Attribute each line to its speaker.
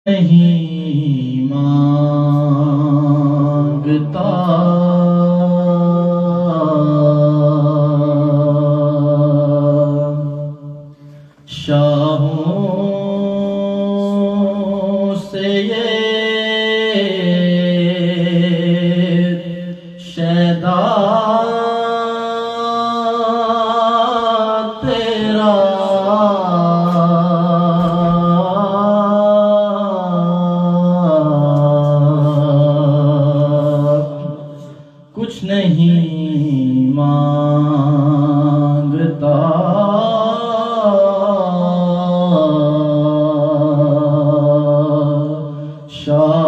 Speaker 1: नहीं मांगता शाहों से ये शैदा तेरा कुछ नहीं मांगता शाह